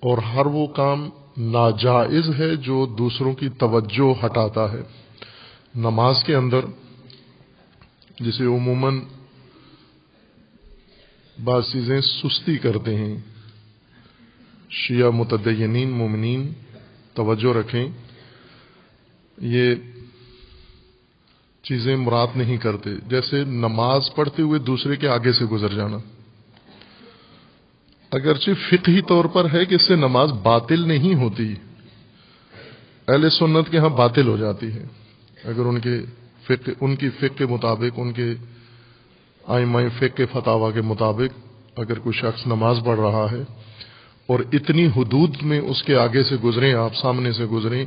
اور ہر وہ کام ناجائز ہے جو دوسروں کی توجہ ہٹاتا ہے۔ نماز کے اندر جسے عموماً بعض چیزیں سستی کرتے ہیں، شیعہ متدینین مومنین توجہ رکھیں، یہ چیزیں مراد نہیں کرتے، جیسے نماز پڑھتے ہوئے دوسرے کے آگے سے گزر جانا۔ اگرچہ فقہی طور پر ہے کہ اس سے نماز باطل نہیں ہوتی، اہل سنت کے ہاں باطل ہو جاتی ہے اگر ان کی فقہ کے مطابق، ان کے ائمہ فقہ کے فتاوی کے مطابق اگر کوئی شخص نماز پڑھ رہا ہے اور اتنی حدود میں اس کے آگے سے گزریں، آپ سامنے سے گزریں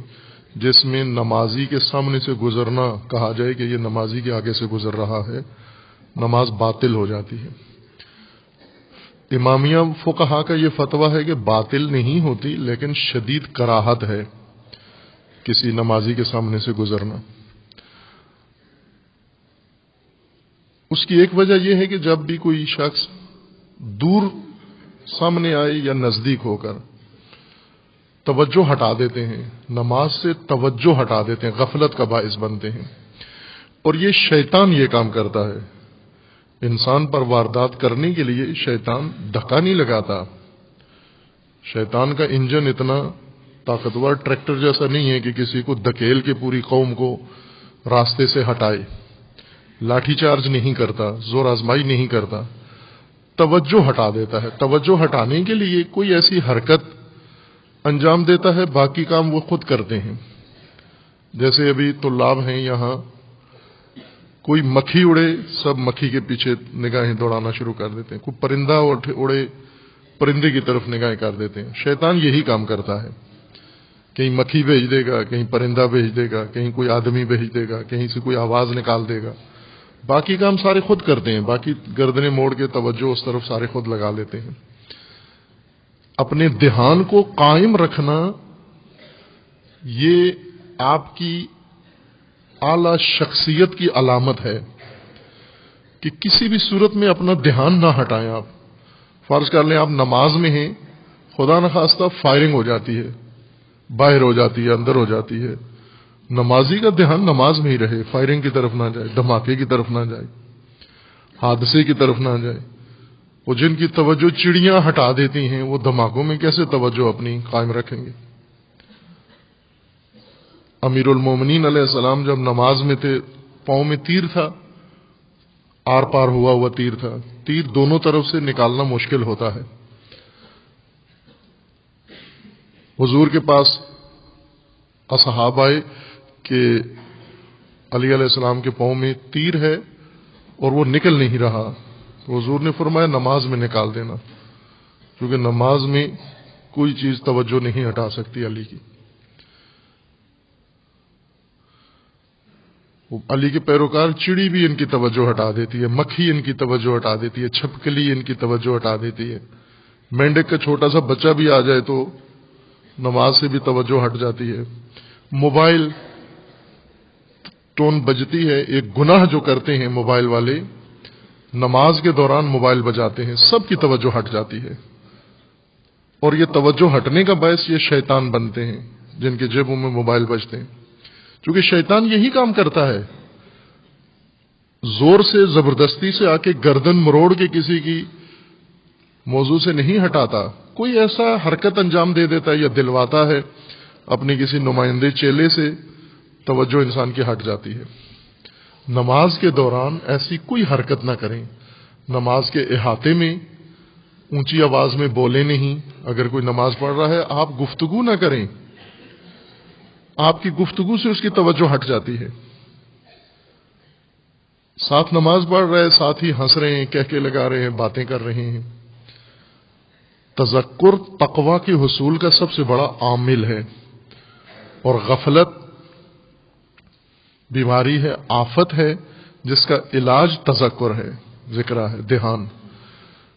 جس میں نمازی کے سامنے سے گزرنا کہا جائے کہ یہ نمازی کے آگے سے گزر رہا ہے، نماز باطل ہو جاتی ہے۔ امامیہ فقہا کا یہ فتویٰ ہے کہ باطل نہیں ہوتی، لیکن شدید کراہت ہے کسی نمازی کے سامنے سے گزرنا۔ اس کی ایک وجہ یہ ہے کہ جب بھی کوئی شخص دور سامنے آئے یا نزدیک ہو کر توجہ ہٹا دیتے ہیں، نماز سے توجہ ہٹا دیتے ہیں، غفلت کا باعث بنتے ہیں، اور یہ شیطان یہ کام کرتا ہے۔ انسان پر واردات کرنے کے لیے شیطان دھکا نہیں لگاتا، شیطان کا انجن اتنا طاقتور ٹریکٹر جیسا نہیں ہے کہ کسی کو دھکیل کے پوری قوم کو راستے سے ہٹائے، لاٹھی چارج نہیں کرتا، زور آزمائی نہیں کرتا، توجہ ہٹا دیتا ہے۔ توجہ ہٹانے کے لیے کوئی ایسی حرکت انجام دیتا ہے، باقی کام وہ خود کرتے ہیں۔ جیسے ابھی طلاب ہیں یہاں، کوئی مکھی اڑے، سب مکھی کے پیچھے نگاہیں دوڑانا شروع کر دیتے ہیں، کوئی پرندہ اڑے، پرندے کی طرف نگاہیں کر دیتے ہیں۔ شیطان یہی کام کرتا ہے، کہیں مکھی بھیج دے گا، کہیں پرندہ بھیج دے گا، کہیں کوئی آدمی بھیج دے گا، کہیں سے کوئی آواز نکال دے گا، باقی کام سارے خود کرتے ہیں، باقی گردنیں موڑ کے توجہ اس طرف سارے خود لگا لیتے ہیں۔ اپنے دھیان کو قائم رکھنا یہ آپ کی اعلی شخصیت کی علامت ہے کہ کسی بھی صورت میں اپنا دھیان نہ ہٹائیں۔ آپ فرض کر لیں آپ نماز میں ہیں، خدا نخواستہ فائرنگ ہو جاتی ہے، باہر ہو جاتی ہے، اندر ہو جاتی ہے، نمازی کا دھیان نماز میں ہی رہے، فائرنگ کی طرف نہ جائے، دھماکے کی طرف نہ جائے، حادثے کی طرف نہ جائے۔ وہ جن کی توجہ چڑیاں ہٹا دیتی ہیں، وہ دھماکوں میں کیسے توجہ اپنی قائم رکھیں گے؟ امیر المومنین علیہ السلام جب نماز میں تھے، پاؤں میں تیر تھا، آر پار ہوا تیر تھا، تیر دونوں طرف سے نکالنا مشکل ہوتا ہے۔ حضور کے پاس اصحاب آئے کہ علی علیہ السلام کے پاؤں میں تیر ہے اور وہ نکل نہیں رہا، تو حضور نے فرمایا نماز میں نکال دینا، کیونکہ نماز میں کوئی چیز توجہ نہیں ہٹا سکتی علی کی۔ علی کے پیروکار چڑی بھی ان کی توجہ ہٹا دیتی ہے، مکھی ان کی توجہ ہٹا دیتی ہے، چھپکلی ان کی توجہ ہٹا دیتی ہے، مینڈک کا چھوٹا سا بچہ بھی آ جائے تو نماز سے بھی توجہ ہٹ جاتی ہے۔ موبائل ٹون بجتی ہے، ایک گناہ جو کرتے ہیں موبائل والے، نماز کے دوران موبائل بجاتے ہیں، سب کی توجہ ہٹ جاتی ہے، اور یہ توجہ ہٹنے کا باعث یہ شیطان بنتے ہیں جن کے جیبوں میں موبائل بجتے ہیں، کیونکہ شیطان یہی کام کرتا ہے، زور سے زبردستی سے آ کے گردن مروڑ کے کسی کی موضوع سے نہیں ہٹاتا، کوئی ایسا حرکت انجام دے دیتا ہے یا دلواتا ہے اپنے کسی نمائندے چیلے سے، توجہ انسان کی ہٹ جاتی ہے۔ نماز کے دوران ایسی کوئی حرکت نہ کریں، نماز کے احاطے میں اونچی آواز میں بولیں نہیں، اگر کوئی نماز پڑھ رہا ہے آپ گفتگو نہ کریں، آپ کی گفتگو سے اس کی توجہ ہٹ جاتی ہے۔ ساتھ نماز پڑھ رہے، ساتھ ہی ہنس رہے ہیں، کہکے لگا رہے ہیں، باتیں کر رہے ہیں۔ تذکر تقوی کے حصول کا سب سے بڑا عامل ہے، اور غفلت بیماری ہے، آفت ہے، جس کا علاج تذکر ہے، ذکر ہے، دھیان۔